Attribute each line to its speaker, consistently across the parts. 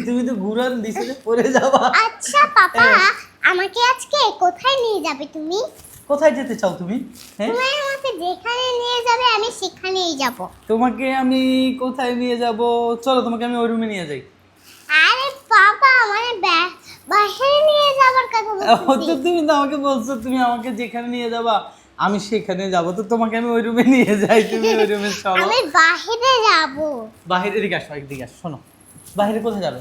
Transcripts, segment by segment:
Speaker 1: তুমি তো ঘুরান দিছো যে পড়ে যাবা।
Speaker 2: আচ্ছা পাপা, আমাকে আজকে কোথায় নিয়ে যাবে তুমি?
Speaker 1: কোথায় যেতে চাও তুমি? হ্যাঁ,
Speaker 2: তুমি আমাকে যেখানে নিয়ে যাবে আমি সেখানেই যাব।
Speaker 1: তোমাকে আমি কোথায় নিয়ে যাব? চলো তোমাকে আমি ওই রুমে নিয়ে যাই।
Speaker 2: আরে পাপা, মানে বাইরে নিয়ে যাবার কথা
Speaker 1: তো
Speaker 2: বলছি।
Speaker 1: তুমি তো আমাকে বলছো তুমি আমাকে যেখানে নিয়ে যাবা আমি সেখানে যাব, তো তোমাকে আমি ওই রুমে নিয়ে যাই, তুমি ওই রুমে চলো।
Speaker 2: আমি বাইরে যাব।
Speaker 1: বাইরে এদিকে আসো, এদিকে আসো, শোনো। বাইরে কোথায় যাবে?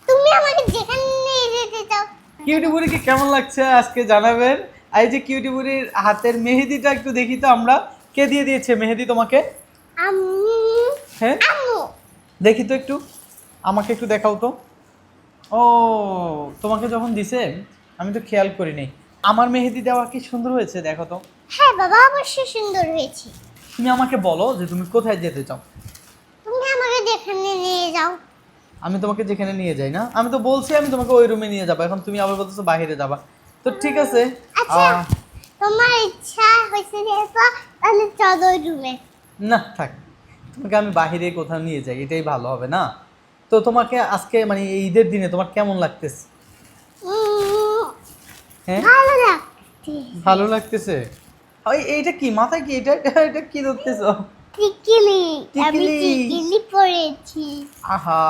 Speaker 2: তুমি আমাকে যেখানে নিয়ে যেতে চাও।
Speaker 1: কিউটি বুড়িকে কেমন লাগছে আজকে জানাবেন। আর এই যে কিউটি বুড়ির হাতের মেহেদিটা একটু দেখি তো আমরা। কে দিয়ে দিয়েছে মেহেদি তোমাকে?
Speaker 2: আম্মু।
Speaker 1: হ্যাঁ,
Speaker 2: আম্মু।
Speaker 1: দেখি তো একটু, আমাকে একটু দেখাও তো। ও, তোমাকে যখন দিছে আমি তো খেয়াল করিনি। আমার মেহেদি দেওয়া কি সুন্দর হয়েছে, দেখো তো।
Speaker 2: হ্যাঁ বাবা, অবশ্যই সুন্দর হয়েছে।
Speaker 1: তুমি আমাকে বলো যে তুমি কোথায় যেতে চাও।
Speaker 2: তুমি আমাকে যেখানে নিয়ে যাও।
Speaker 1: আমি তোমাকে যেখানে নিয়ে যাই না, আমি তো বলছি আমি তোমাকে ওই রুমে নিয়ে যাবো, এখন তুমি আবার বলতেছো বাইরে যাবা। তো ঠিক আছে।
Speaker 2: আচ্ছা, তোমার ইচ্ছা হয়েছে যেহেতু, তাহলে চলো রুমে।
Speaker 1: না থাক, তোমাকে আমি বাইরে কোথাও নিয়ে যাই, এটাই ভালো হবে না? তো তোমাকে আজকে মানে এই ঈদের দিনে তোমার কেমন লাগতেছে? হ্যাঁ,
Speaker 2: ভালো লাগছে।
Speaker 1: ভালো লাগতেছে। ওই এইটা কি মাথায় কি এটা এটা কি ধরতেছো?
Speaker 2: টিকলি। আমি
Speaker 1: টিকলি।
Speaker 2: টিকলি পরেছি।
Speaker 1: আহা,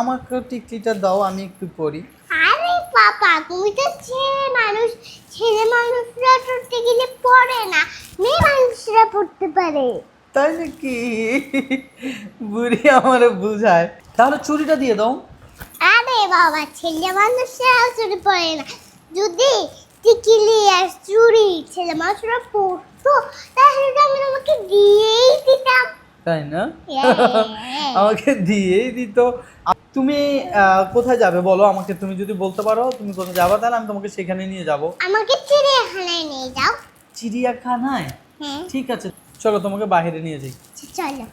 Speaker 1: আমাকে টিকলিটা দাও, আমি একটু পরি।
Speaker 2: আরে পাপা, তুমি তো ছেলে মানুষ, ছেলে মানুষরা তো টিকলি পরে না, মেয়ে মানুষরা পড়তে পারে।
Speaker 1: তাই নাকি? বুড়ি আমারে বুঝায়। তাহলে চুড়িটা দিয়ে দাও।
Speaker 2: আরে বাবা, ছেলে মানুষরা চুরি পরে না। যদি টিকলি আর চুড়ি ছেলে মানুষরা পরতো, তাহলে তো আমি তোমাকে দিয়েই দিতাম।
Speaker 1: তাই না?
Speaker 2: Yeah.
Speaker 1: আমাকে দিয়েই দিত। তুমি কোথায় যাবে বলো আমাকে, তুমি যদি বলতে পারো তুমি কোথায় যাবা তাহলে আমি তোমাকে সেখানে নিয়ে যাব।
Speaker 2: আমাকে চিড়িয়াখানায় নিয়ে যাও।
Speaker 1: চিড়িয়াখানায়?
Speaker 2: হ্যাঁ,
Speaker 1: ঠিক আছে, চলো তোমাকে বাইরে নিয়ে যাই।
Speaker 2: চলো।